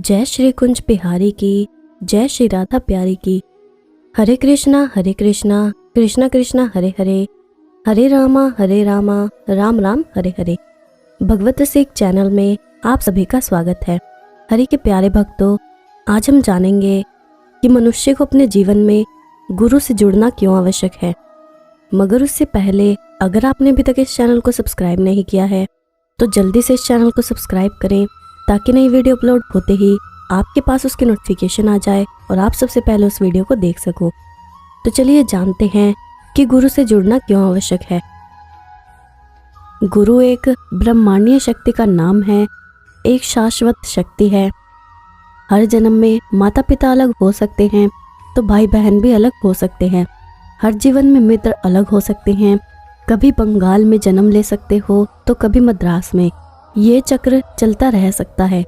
जय श्री कुंज बिहारी की, जय श्री राधा प्यारी की। हरे कृष्णा कृष्णा कृष्णा हरे हरे, हरे रामा राम राम हरे हरे। भगवत रसिक चैनल में आप सभी का स्वागत है। हरि के प्यारे भक्तों, आज हम जानेंगे कि मनुष्य को अपने जीवन में गुरु से जुड़ना क्यों आवश्यक है। मगर उससे पहले अगर आपने अभी तक इस चैनल को सब्सक्राइब नहीं किया है तो जल्दी से इस चैनल को सब्सक्राइब करें ताकि नई वीडियो अपलोड होते ही आपके पास उसकी नोटिफिकेशन आ जाए और आप सबसे पहले उस वीडियो को देख सको। तो चलिए जानते हैं कि गुरु से जुड़ना क्यों आवश्यक है। गुरु एक ब्रह्मांडीय शक्ति का नाम है, एक शाश्वत शक्ति है। हर जन्म में माता पिता अलग हो सकते हैं तो भाई बहन भी अलग हो सकते हैं। हर जीवन में मित्र अलग हो सकते हैं, कभी बंगाल में जन्म ले सकते हो तो कभी मद्रास में। ये चक्र चलता रह सकता है,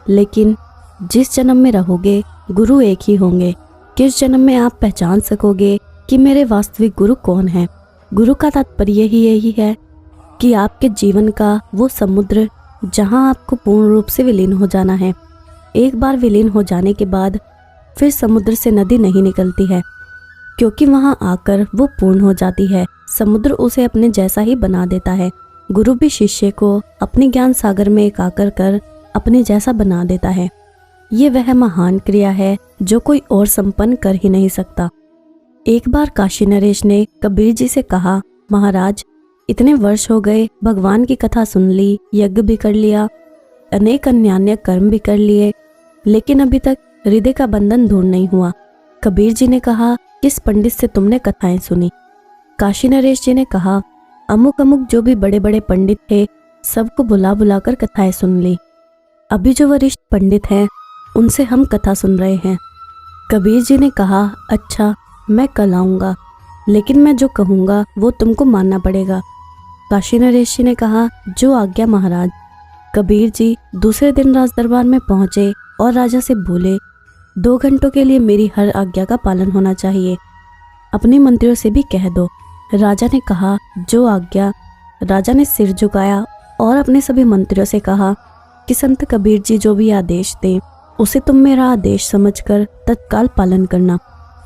लेकिन जिस जन्म में रहोगे गुरु एक ही होंगे। किस जन्म में आप पहचान सकोगे कि मेरे वास्तविक गुरु कौन है। गुरु का तात्पर्य ही यही है कि आपके जीवन का वो समुद्र जहां आपको पूर्ण रूप से विलीन हो जाना है। एक बार विलीन हो जाने के बाद फिर समुद्र से नदी नहीं निकलती है, क्योंकि वहां आकर वो पूर्ण हो जाती है। समुद्र उसे अपने जैसा ही बना देता है। गुरु भी शिष्य को अपने ज्ञान सागर में एकाकर कर अपने जैसा बना देता है। ये वह महान क्रिया है जो कोई और संपन्न कर ही नहीं सकता। एक बार काशी नरेश ने कबीर जी से कहा, महाराज इतने वर्ष हो गए, भगवान की कथा सुन ली, यज्ञ भी कर लिया, अनेक अन्यान्य कर्म भी कर लिए, लेकिन अभी तक हृदय का बंधन दूर नहीं हुआ। कबीर जी ने कहा, किस पंडित से तुमने कथाएं सुनी। काशी नरेश जी ने कहा, अमुक जो भी बड़े बड़े पंडित थे सबको बुला बुलाकर कथाएं सुन ली। अभी जो वरिष्ठ पंडित हैं उनसे हम कथा सुन रहे हैं। कबीर जी ने कहा, अच्छा मैं कल आऊँगा, लेकिन मैं जो कहूँगा वो तुमको मानना पड़ेगा। काशी नरेश जी ने कहा, जो आज्ञा महाराज। कबीर जी दूसरे दिन राज दरबार में पहुँचे और राजा से बोले, 2 घंटों के लिए मेरी हर आज्ञा का पालन होना चाहिए, अपने मंत्रियों से भी कह दो। राजा ने कहा, जो आज्ञा। राजा ने सिर झुकाया और अपने सभी मंत्रियों से कहा कि संत कबीर जी जो भी आदेश दें उसे तुम मेरा आदेश समझकर तत्काल पालन करना।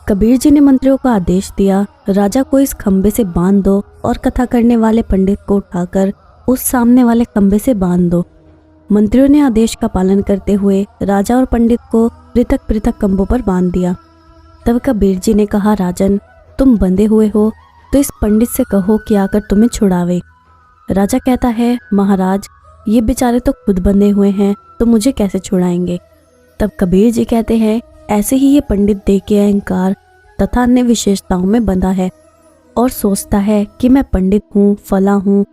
कबीर जी ने मंत्रियों को आदेश दिया, राजा को इस खंबे से बांध दो और कथा करने वाले पंडित को उठाकर उस सामने वाले खंबे से बांध दो। मंत्रियों ने आदेश का पालन करते हुए राजा और पंडित को पृथक पृथक खंभों पर बांध दिया। तब कबीर जी ने कहा, राजन तुम बंधे हुए हो तो इस पंडित से कहो कि आकर तुम्हें छुड़ावे। राजा कहता है, महाराज ये बेचारे तो खुद बंधे हुए हैं तो मुझे कैसे छुड़ाएंगे। तब कबीर जी कहते हैं, ऐसे ही ये पंडित देह के अहंकार तथा अन्य विशेषताओं में बंधा है और सोचता है कि मैं पंडित हूँ, फला हूँ,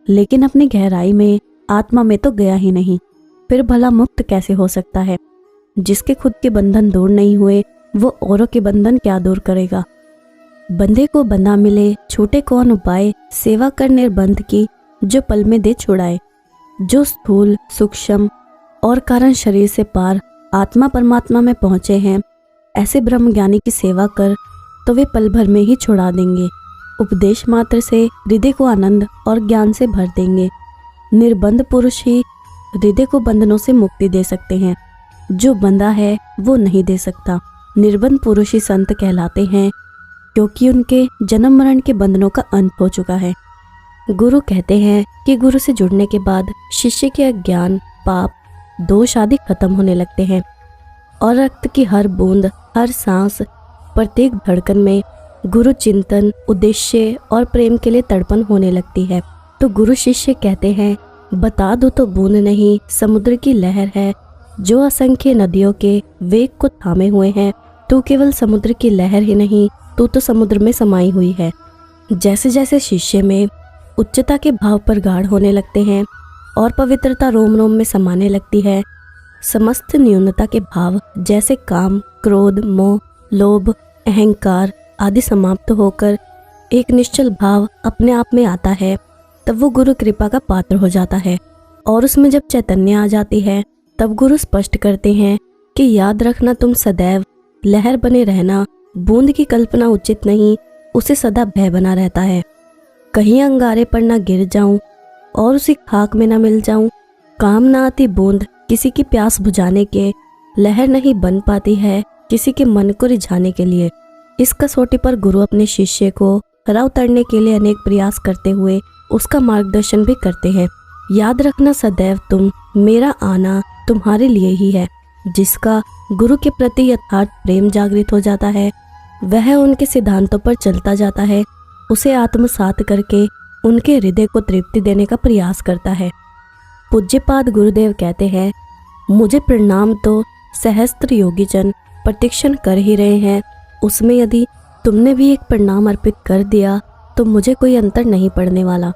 लेकिन अपनी गहराई में आत्मा में तो गया ही नहीं। फिर भला मुक्त कैसे हो सकता है। जिसके खुद के बंधन दूर नहीं हुए वो औरों के बंधन क्या दूर करेगा। बंधे को बंधा मिले, छूटे कौन उपाय, सेवा कर निर्बंध की जो पल में दे छुड़ाए। जो स्थूल सूक्ष्म और कारण शरीर से पार आत्मा परमात्मा में पहुँचे हैं, ऐसे ब्रह्म ज्ञानी की सेवा कर तो वे पल भर में ही छुड़ा देंगे। उपदेश मात्र से हृदय को आनंद और ज्ञान से भर देंगे। निर्बंध पुरुष ही हृदय को बंधनों से मुक्ति दे सकते हैं, जो बंधा है वो नहीं दे सकता। निर्बंध पुरुष ही संत कहलाते हैं, क्योंकि उनके जन्म मरण के बंधनों का अंत हो चुका है। गुरु कहते हैं कि गुरु से जुड़ने के बाद शिष्य के अज्ञान, पाप, दोष आदि खत्म होने लगते हैं और रक्त की हर बूंद, हर सांस, प्रत्येक धड़कन में गुरु चिंतन, उद्देश्य और प्रेम के लिए तड़पन होने लगती है। तो गुरु शिष्य कहते हैं, बता दो तो बूंद नहीं, समुद्र की लहर है जो असंख्य नदियों के वेग को थामे हुए हैं। तू केवल समुद्र की लहर ही नहीं, तू तो समुद्र में समाई हुई है। जैसे जैसे शिष्य में उच्चता के भाव पर गाढ़ होने लगते हैं और पवित्रता रोम रोम में समाने लगती है, समस्त न्यूनता के भाव जैसे काम, क्रोध, मोह, लोभ, अहंकार आदि समाप्त होकर एक निश्चल भाव अपने आप में आता है, तब वो गुरु कृपा का पात्र हो जाता है। और उसमें जब चैतन्य आ जाती है तब गुरु स्पष्ट करते हैं कि याद रखना, तुम सदैव लहर बने रहना। बूंद की कल्पना उचित नहीं, उसे सदा भय बना रहता है। कहीं अंगारे पर ना गिर जाऊं और उसी खाक में ना मिल जाऊं। काम ना आती बूंद किसी की प्यास बुझाने के, लहर नहीं बन पाती है किसी के मन को रिझाने के लिए। इस कसौटी पर गुरु अपने शिष्य को खरा उतरने के लिए अनेक प्रयास करते हुए उसका मार्गदर्शन भी करते हैं। याद रखना सदैव तुम, मेरा आना तुम्हारे लिए ही है। जिसका गुरु के प्रति यथार्थ प्रेम जागृत हो जाता है, वह उनके सिद्धांतों पर चलता जाता है, उसे आत्मसात करके उनके हृदय को तृप्ति देने का प्रयास करता है। पूज्यपाद गुरुदेव कहते हैं, मुझे प्रणाम तो सहस्त्र योगीजन प्रतीक्षण कर ही रहे हैं, उसमें यदि तुमने भी एक प्रणाम अर्पित कर दिया तो मुझे कोई अंतर नहीं पड़ने वाला।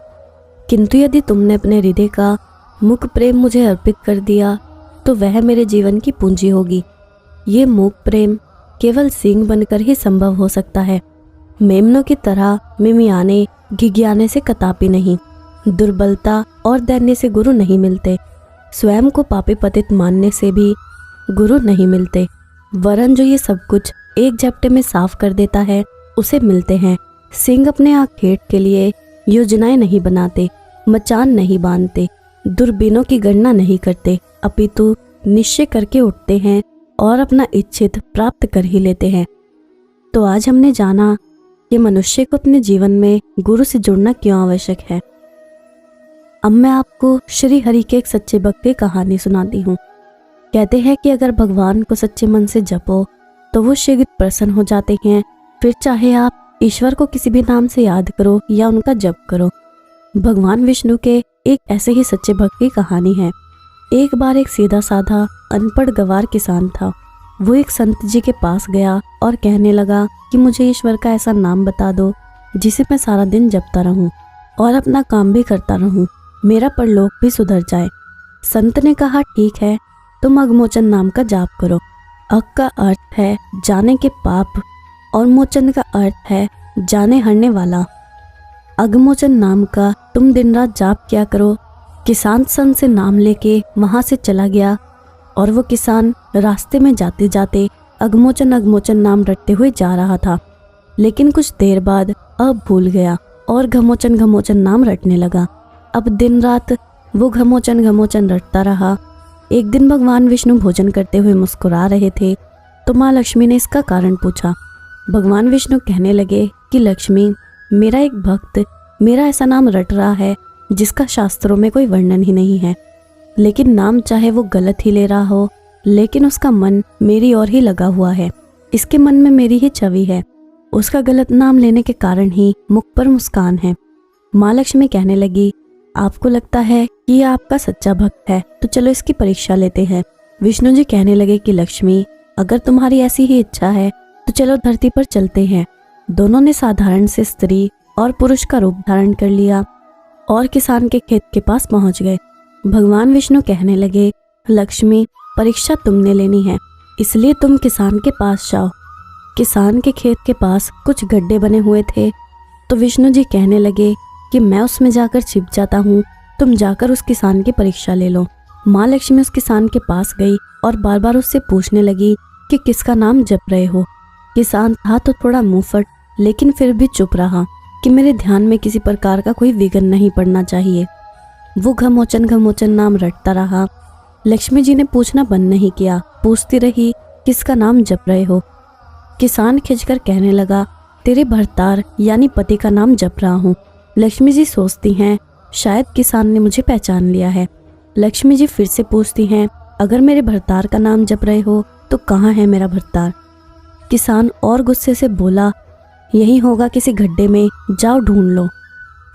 किंतु यदि तुमने अपने हृदय का मुख प्रेम मुझे अर्पित कर दिया तो वह मेरे जीवन की पूंजी होगी। ये मुख प्रेम केवल सींग बनकर ही संभव हो सकता है। मेमनों की तरह मिमियाने घिघियाने से कदापि नहीं। दुर्बलता और दैन्य से गुरु नहीं मिलते। स्वयं को पापी पतित मानने से भी गुरु नहीं मिलते। वरन जो ये सब कुछ एक झपटे में साफ कर देता है उसे मिलते हैं। सिंह अपने आखेट के लिए योजनाएं नहीं बनाते, मचान नहीं बांधते, दूरबीनों की गणना नहीं करते, अपितु निश्चय करके उठते हैं और अपना इच्छित प्राप्त कर ही लेते हैं। तो आज हमने जाना कि मनुष्य को अपने जीवन में गुरु से जुड़ना क्यों आवश्यक है। अब मैं आपको श्री हरि के एक सच्चे भक्त की कहानी सुनाती हूँ। कहते हैं कि अगर भगवान को सच्चे मन से जपो तो वो शीघ्र प्रसन्न हो जाते हैं। फिर चाहे आप ईश्वर को किसी भी नाम से याद करो या उनका जप करो। भगवान विष्णु के एक ऐसे ही सच्चे भक्त की कहानी है। एक बार एक सीधा साधा अनपढ़ गंवार किसान था। वो एक संत जी के पास गया और कहने लगा कि मुझे ईश्वर का ऐसा नाम बता दो जिसे मैं सारा दिन जपता रहूं और अपना काम भी करता रहूं, मेरा परलोक भी सुधर जाए। संत ने कहा, ठीक है, तुम अगमोचन नाम का जाप करो। अग का अर्थ है जाने के पाप और मोचन का अर्थ है जाने हरने वाला। अगमोचन नाम का तुम दिन रात जाप किया करो। किसान संत से नाम लेके वहां से चला गया और वो किसान रास्ते में जाते जाते अगमोचन अगमोचन नाम रटते हुए जा रहा था। लेकिन कुछ देर बाद अब भूल गया और घमोचन घमोचन नाम रटने लगा। अब दिन रात वो घमोचन घमोचन रटता रहा। एक दिन भगवान विष्णु भोजन करते हुए मुस्कुरा रहे थे तो माँ लक्ष्मी ने इसका कारण पूछा। भगवान विष्णु कहने लगे कि लक्ष्मी, मेरा एक भक्त मेरा ऐसा नाम रट रहा है जिसका शास्त्रों में कोई वर्णन ही नहीं है। लेकिन नाम चाहे वो गलत ही ले रहा हो, लेकिन उसका मन मेरी ओर ही लगा हुआ है। इसके मन में मेरी ही छवि है। उसका गलत नाम लेने के कारण ही मुख पर मुस्कान है। माँ लक्ष्मी कहने लगी, आपको लगता है कि यह आपका सच्चा भक्त है, तो चलो इसकी परीक्षा लेते हैं। विष्णु जी कहने लगे कि लक्ष्मी, अगर तुम्हारी ऐसी ही इच्छा है तो चलो धरती पर चलते हैं। दोनों ने साधारण से स्त्री और पुरुष का रूप धारण कर लिया और किसान के खेत के पास पहुंच गए। भगवान विष्णु कहने लगे, लक्ष्मी, परीक्षा तुमने लेनी है, इसलिए तुम किसान के पास जाओ। किसान के खेत के पास कुछ गड्ढे बने हुए थे तो विष्णु जी कहने लगे कि मैं उसमें जाकर छिप जाता हूँ, तुम जाकर उस किसान की परीक्षा ले लो। माँ लक्ष्मी उस किसान के पास गई और बार बार उससे पूछने लगी कि किसका नाम जप रहे हो। किसान था तो थोड़ा मुंहफट, लेकिन फिर भी चुप रहा कि मेरे ध्यान में किसी प्रकार का कोई विघ्न नहीं पड़ना चाहिए। वो घमोचन घमोचन नाम रटता रहा। लक्ष्मी जी ने पूछना बंद नहीं किया, पूछती रही, किसका नाम जप रहे हो। किसान खिंचकर कहने लगा, तेरे भरतार यानी पति का नाम जप रहा हूँ। लक्ष्मी जी सोचती हैं, शायद किसान ने मुझे पहचान लिया है। लक्ष्मी जी फिर से पूछती हैं, अगर मेरे भरतार का नाम जप रहे हो तो कहाँ है मेरा भरतार। किसान और गुस्से से बोला, यही होगा किसी गड्ढे में, जाओ ढूंढ लो।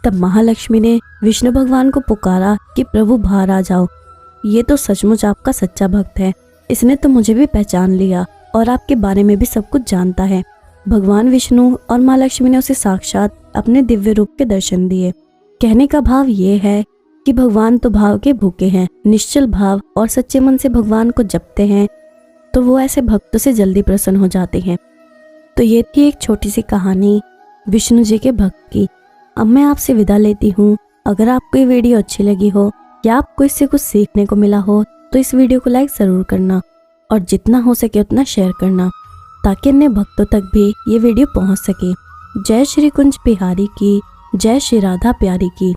तब महालक्ष्मी ने विष्णु भगवान को पुकारा कि प्रभु बाहर आ जाओ, ये तो सचमुच आपका सच्चा भक्त है, इसने तो मुझे भी पहचान लिया और आपके बारे में भी सब कुछ जानता है। भगवान विष्णु और माँ लक्ष्मी ने उसे साक्षात अपने दिव्य रूप के दर्शन दिए। कहने का भाव ये है कि भगवान तो भाव के भूखे हैं। निश्चल भाव और सच्चे मन से भगवान को जपते हैं तो वो ऐसे भक्तों से जल्दी प्रसन्न हो जाते हैं। तो ये थी एक छोटी सी कहानी विष्णु जी के भक्त की। अब मैं आपसे विदा लेती हूँ। अगर आपको ये वीडियो अच्छी लगी हो या आपको इससे कुछ सीखने को मिला हो तो इस वीडियो को लाइक ज़रूर करना और जितना हो सके उतना शेयर करना ताकि अन्य भक्तों तक भी ये वीडियो पहुँच सके। जय श्री कुंज बिहारी की, जय श्री राधा प्यारी की।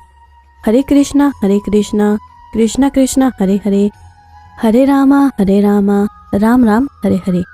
हरे कृष्णा कृष्णा कृष्णा हरे हरे, हरे रामा राम राम हरे हरे।